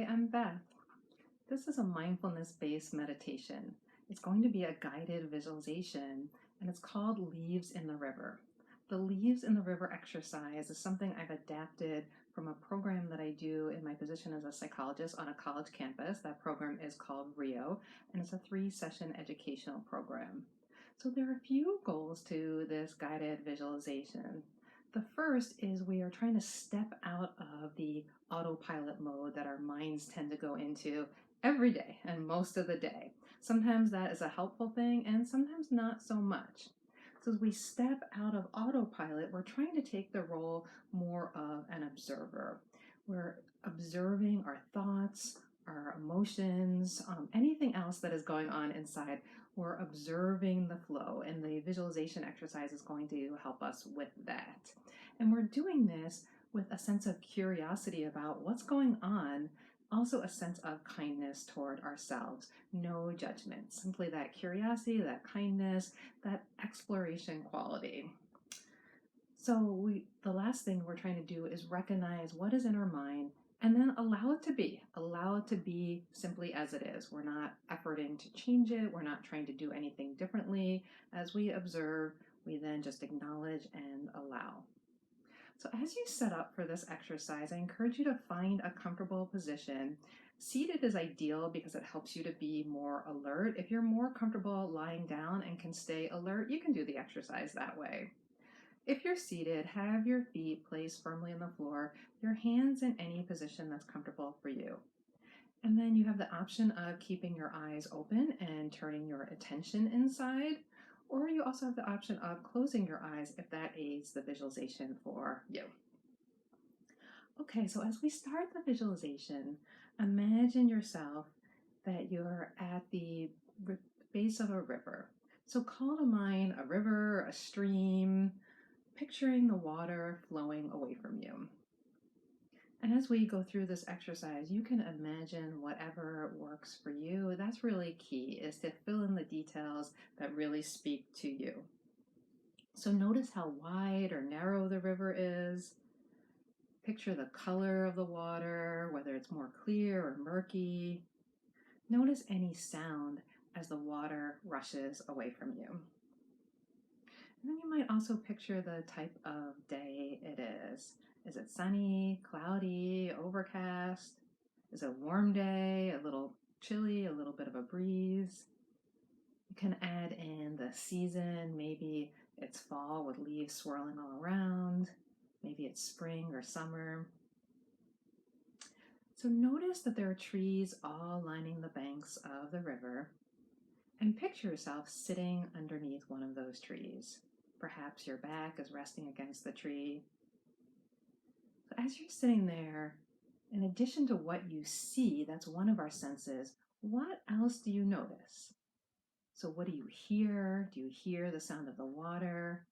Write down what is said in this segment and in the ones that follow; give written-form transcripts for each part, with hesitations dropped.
Hi, I'm Beth. This is a mindfulness-based meditation. It's going to be a guided visualization, and it's called Leaves in the River. The Leaves in the River exercise is something I've adapted from a program that I do in my position as a psychologist on a college campus. That program is called Rio, and it's a 3-session educational program. So there are a few goals to this guided visualization. The first is we are trying to step out of the autopilot mode that our minds tend to go into every day and most of the day. Sometimes that is a helpful thing and sometimes not so much. So as we step out of autopilot, we're trying to take the role more of an observer. We're observing our thoughts, our emotions, anything else that is going on inside. We're observing the flow, and the visualization exercise is going to help us with that. And we're doing this with a sense of curiosity about what's going on, also a sense of kindness toward ourselves. No judgment, simply that curiosity, that kindness, that exploration quality. So the last thing we're trying to do is recognize what is in our mind and then allow it to be. Allow it to be simply as it is. We're not efforting to change it. We're not trying to do anything differently. As we observe, we then just acknowledge and allow. So as you set up for this exercise, I encourage you to find a comfortable position. Seated is ideal because it helps you to be more alert. If you're more comfortable lying down and can stay alert, you can do the exercise that way. If you're seated, have your feet placed firmly on the floor, your hands in any position that's comfortable for you. And then you have the option of keeping your eyes open and turning your attention inside, or you also have the option of closing your eyes if that aids the visualization for you. Okay, so as we start the visualization, imagine yourself that you're at the base of a river. So call to mind a river, a stream, picturing the water flowing away from you. And as we go through this exercise, you can imagine whatever works for you. That's really key, is to fill in the details that really speak to you. So notice how wide or narrow the river is. Picture the color of the water, whether it's more clear or murky. Notice any sound as the water rushes away from you. And then you might also picture the type of day it is. Is it sunny, cloudy, overcast? Is it a warm day, a little chilly, a little bit of a breeze? You can add in the season. Maybe it's fall with leaves swirling all around. Maybe it's spring or summer. So notice that there are trees all lining the banks of the river, and picture yourself sitting underneath one of those trees. Perhaps your back is resting against the tree. So as you're sitting there, in addition to what you see, that's one of our senses, what else do you notice? So what do you hear? Do you hear the sound of the water?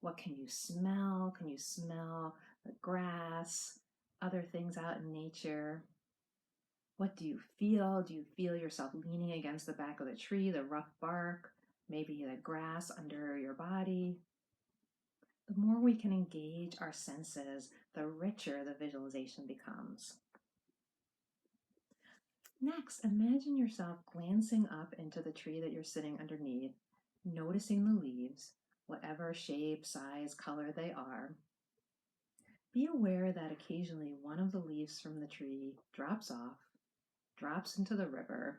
What can you smell? Can you smell the grass, other things out in nature? What do you feel? Do you feel yourself leaning against the back of the tree, the rough bark, maybe the grass under your body? The more we can engage our senses, the richer the visualization becomes. Next, imagine yourself glancing up into the tree that you're sitting underneath, noticing the leaves, whatever shape, size, color they are. Be aware that occasionally one of the leaves from the tree drops off, drops into the river.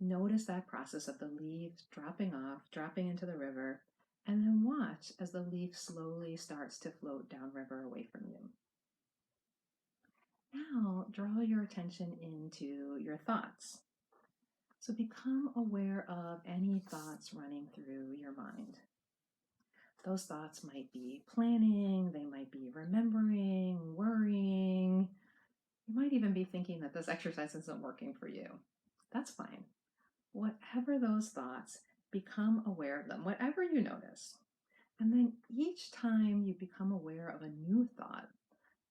Notice that process of the leaves dropping off, dropping into the river, and then watch as the leaf slowly starts to float downriver away from you. Now, draw your attention into your thoughts. So become aware of any thoughts running through your mind. Those thoughts might be planning, they might be remembering, worrying. You might even be thinking that this exercise isn't working for you. That's fine. Whatever those thoughts, become aware of them, whatever you notice. And then each time you become aware of a new thought,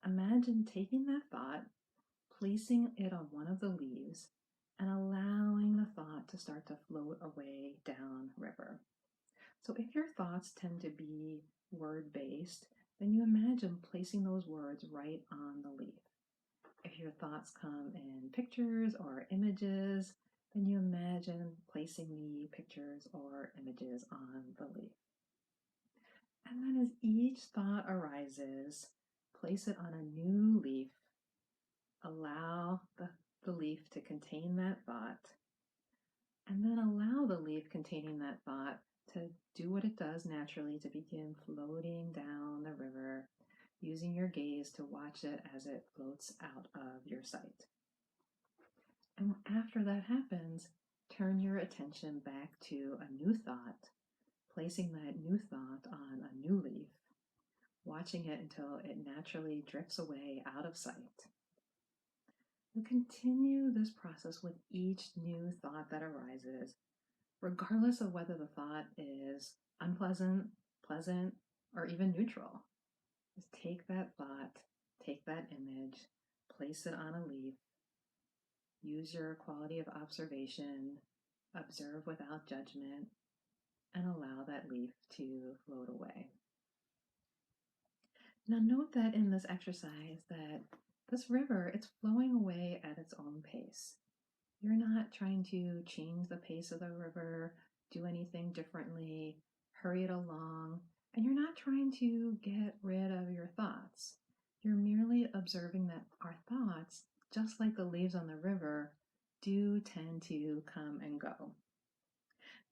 imagine taking that thought, placing it on one of the leaves, and allowing the thought to start to float away down river. So if your thoughts tend to be word-based, then you imagine placing those words right on the leaf. If your thoughts come in pictures or images, then you imagine placing the pictures or images on the leaf. And then as each thought arises, place it on a new leaf. Allow the leaf to contain that thought, and then allow the leaf containing that thought to do what it does naturally, to begin floating down the river, using your gaze to watch it as it floats out of your sight. And after that happens, turn your attention back to a new thought, placing that new thought on a new leaf, watching it until it naturally drifts away out of sight. You continue this process with each new thought that arises, regardless of whether the thought is unpleasant, pleasant, or even neutral. Just take that thought, take that image, place it on a leaf, use your quality of observation, observe without judgment, and allow that leaf to float away. Now note that in this exercise that this river, it's flowing away at its own pace. You're not trying to change the pace of the river, do anything differently, hurry it along, and you're not trying to get rid of your thoughts. You're merely observing that our thoughts, just like the leaves on the river, do tend to come and go.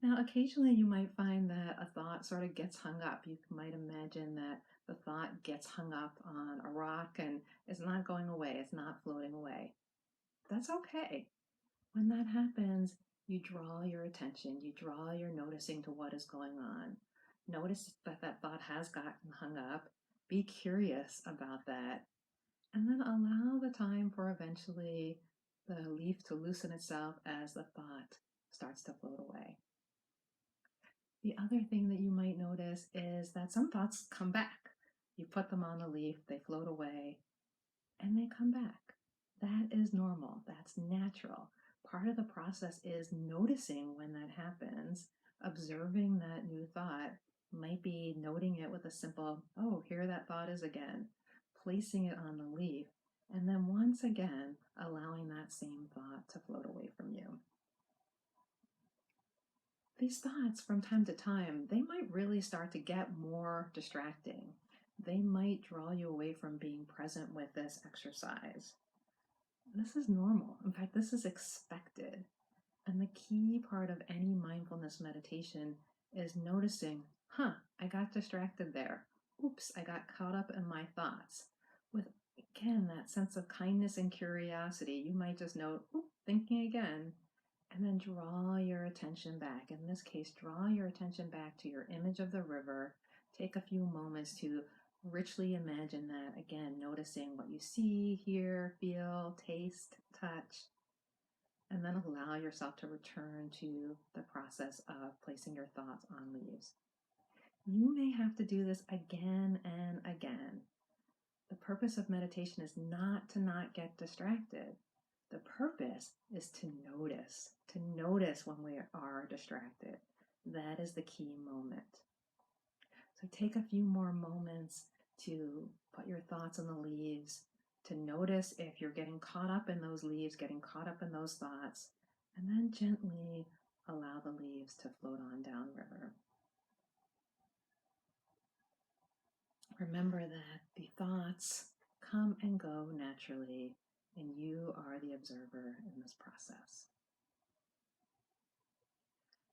Now, occasionally you might find that a thought sort of gets hung up. You might imagine that the thought gets hung up on a rock and is not going away, it's not floating away. That's okay. When that happens, you draw your attention, you draw your noticing to what is going on. Notice that that thought has gotten hung up. Be curious about that. And then allow the time for eventually the leaf to loosen itself as the thought starts to float away. The other thing that you might notice is that some thoughts come back. You put them on the leaf, they float away, and they come back. That is normal. That's natural. Part of the process is noticing when that happens, observing that new thought, might be noting it with a simple, oh, here that thought is again, placing it on the leaf, and then once again, allowing that same thought to float away from you. These thoughts, from time to time, they might really start to get more distracting. They might draw you away from being present with this exercise. This is normal. In fact, this is expected. And the key part of any mindfulness meditation is noticing, I got distracted there. Oops, I got caught up in my thoughts. With, again, that sense of kindness and curiosity, you might just note, thinking again, and then draw your attention back. In this case, draw your attention back to your image of the river. Take a few moments to richly imagine that, again, noticing what you see, hear, feel, taste, touch, and then allow yourself to return to the process of placing your thoughts on leaves. You may have to do this again and again. The purpose of meditation is not to not get distracted. The purpose is to notice when we are distracted. That is the key moment. So take a few more moments to put your thoughts on the leaves, to notice if you're getting caught up in those leaves, getting caught up in those thoughts, and then gently allow the leaves to float on downriver. Remember that the thoughts come and go naturally, and you are the observer in this process.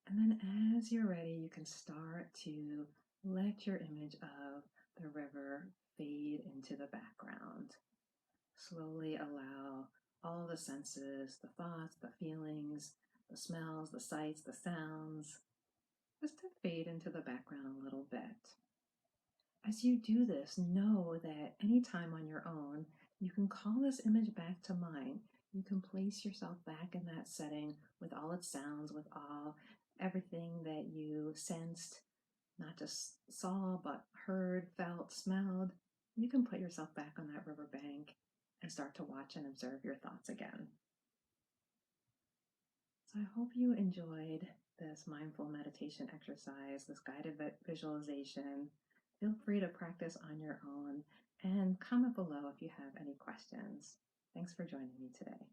And then as you're ready, you can start to let your image of the river fade into the background. Slowly allow all the senses, the thoughts, the feelings, the smells, the sights, the sounds, just to fade into the background a little bit. As you do this, know that anytime on your own, you can call this image back to mind. You can place yourself back in that setting with all its sounds, with everything that you sensed, not just saw, but heard, felt, smelled. You can put yourself back on that riverbank and start to watch and observe your thoughts again. So I hope you enjoyed this mindful meditation exercise, this guided visualization. Feel free to practice on your own and comment below if you have any questions. Thanks for joining me today.